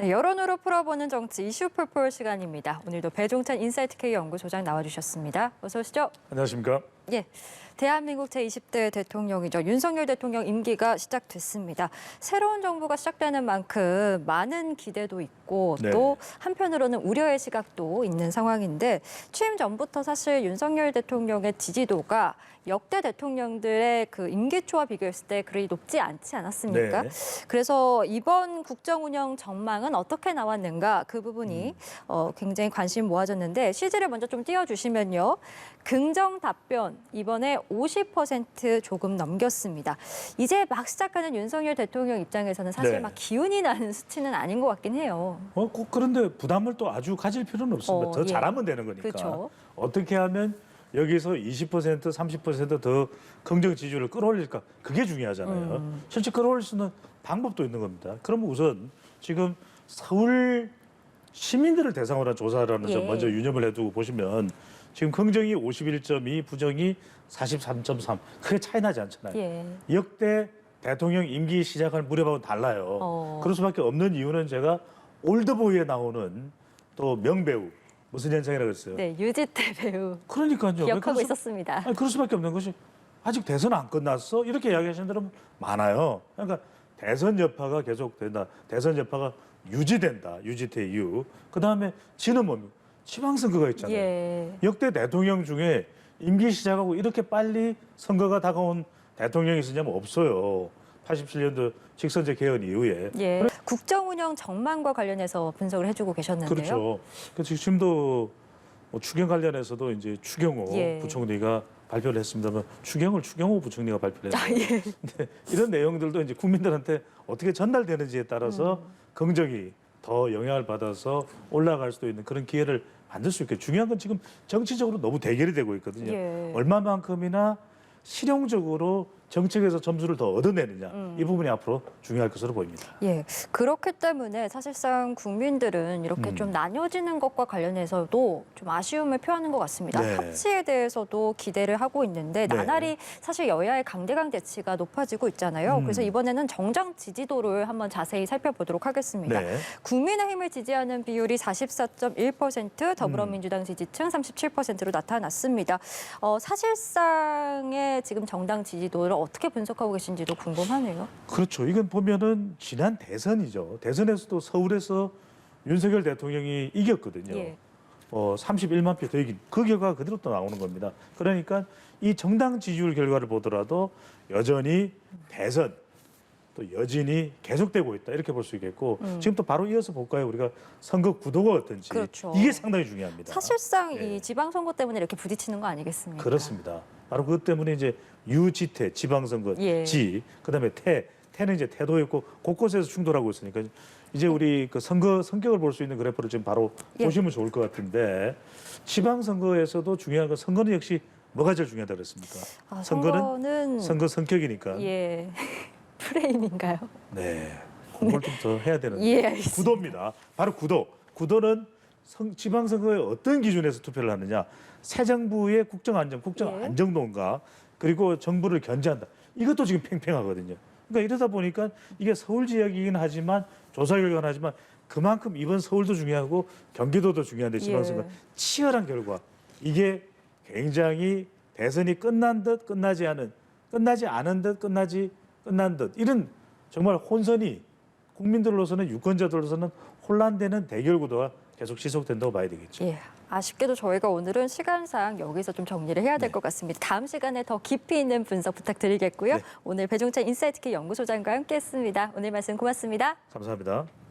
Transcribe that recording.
네, 여론으로 풀어보는 정치 이슈 풀풀 시간입니다. 오늘도 배종찬 인사이트K 연구소장 나와주셨습니다. 어서 오시죠. 안녕하십니까. 예, 대한민국 제20대 대통령이죠. 윤석열 대통령 임기가 시작됐습니다. 새로운 정부가 시작되는 만큼 많은 기대도 있고 또 한편으로는 우려의 시각도 있는 상황인데 취임 전부터 사실 윤석열 대통령의 지지도가 역대 대통령들의 그 임기 초와 비교했을 때 그리 높지 않지 않았습니까? 그래서 이번 국정 운영 전망은 어떻게 나왔는가 그 부분이 굉장히 관심 모아졌는데 실제를 먼저 좀 띄워주시면요. 긍정 답변 이번에 50% 조금 넘겼습니다. 이제 막 시작하는 윤석열 대통령 입장에서는 사실 막 기운이 나는 수치는 아닌 것 같긴 해요. 꼭 그런데 부담을 또 아주 가질 필요는 없습니다. 더 잘하면 되는 거니까. 그렇죠. 어떻게 하면 여기서 20%, 30%더 긍정 지지율을 끌어올릴까? 그게 중요하잖아요. 실제 끌어올릴 수 있는 방법도 있는 겁니다. 그럼 우선 지금 서울 시민들을 대상으로 한 조사라는 점 먼저 유념을 해두고 보시면 지금 긍정이 51.2, 부정이 43.3. 크게 차이 나지 않잖아요. 역대 대통령 임기 시작할 무렵하고는 달라요. 그럴 수밖에 없는 이유는 제가 올드보이에 나오는 또 명배우. 무슨 현상이라고 했어요? 네, 유지태 배우. 그러니까요. 기억하고 있었습니다. 아니, 그럴 수밖에 없는 것이 아직 대선 안 끝났어? 이렇게 이야기하시는 분들은 많아요. 그러니까 대선 여파가 계속된다. 대선 여파가 유지된다. 유지태 이후. 그다음에 지는 뭡니까? 지방선거가 있잖아요. 역대 대통령 중에 임기 시작하고 이렇게 빨리 선거가 다가온 대통령이 있었냐면 없어요. 87년도 직선제 개헌 이후에. 국정 운영 전망과 관련해서 분석을 해주고 계셨는데요. 그렇죠. 그래서 지금도 뭐 추경 관련해서도 이제 추경호 부총리가 발표를 했습니다만 추경호 부총리가 발표를 했어요. 근데 이런 내용들도 이제 국민들한테 어떻게 전달되는지에 따라서 긍정이 더 영향을 받아서 올라갈 수도 있는 그런 기회를 만들 수 있게 중요한 건 지금 정치적으로 너무 대결이 되고 있거든요. 얼마만큼이나 실용적으로 정책에서 점수를 더 얻어내느냐 이 부분이 앞으로 중요할 것으로 보입니다. 그렇기 때문에 사실상 국민들은 이렇게 좀 나뉘어지는 것과 관련해서도 좀 아쉬움을 표하는 것 같습니다. 합치에 대해서도 기대를 하고 있는데 나날이 사실 여야의 강대강 대치가 높아지고 있잖아요. 그래서 이번에는 정당 지지도를 한번 자세히 살펴보도록 하겠습니다. 국민의힘을 지지하는 비율이 44.1%, 더불어민주당 지지층 37%로 나타났습니다. 사실상의 지금 정당 지지도를 어떻게 분석하고 계신지도 궁금하네요. 그렇죠. 이건 보면은 지난 대선이죠. 대선에서도 서울에서 윤석열 대통령이 이겼거든요. 31만 표 더 이긴 그 결과가 그대로 또 나오는 겁니다. 그러니까 이 정당 지지율 결과를 보더라도 여전히 대선 또 여진이 계속되고 있다 이렇게 볼 수 있겠고 지금 또 바로 이어서 볼까요? 우리가 선거 구도가 어떤지 이게 상당히 중요합니다. 사실상 이 지방선거 때문에 이렇게 부딪히는 거 아니겠습니까? 그렇습니다. 바로 그것 때문에 이제 유지태 지방선거 지 그다음에 태는 이제 태도였고 곳곳에서 충돌하고 있으니까 이제 우리 그 선거 성격을 볼 수 있는 그래프를 지금 바로 보시면 좋을 것 같은데 지방선거에서도 중요한 건 선거는 역시 뭐가 제일 중요하다고 그랬습니까? 선거는 선거 성격이니까. 프레임인가요? 그걸 좀 더 해야 되는데 구도입니다. 바로 구도. 구도는 지방선거에 어떤 기준에서 투표를 하느냐. 새 정부의 국정 안정도인가 그리고 정부를 견제한다. 이것도 지금 팽팽하거든요. 그러니까 이러다 보니까 이게 서울 지역이긴 하지만 조사 결과는 하지만 그만큼 이번 서울도 중요하고 경기도도 중요한데 지방선거 치열한 결과 이게 굉장히 대선이 끝난 듯 끝나지 않은 끝나지 않은 듯 끝난 듯 이런 정말 혼선이 국민들로서는 유권자들로서는 혼란되는 대결 구도가 계속 지속된다고 봐야 되겠죠. 아쉽게도 저희가 오늘은 시간상 여기서 좀 정리를 해야 될 것 같습니다. 다음 시간에 더 깊이 있는 분석 부탁드리겠고요. 오늘 배종찬 인사이트K 연구소장과 함께했습니다. 오늘 말씀 고맙습니다. 감사합니다.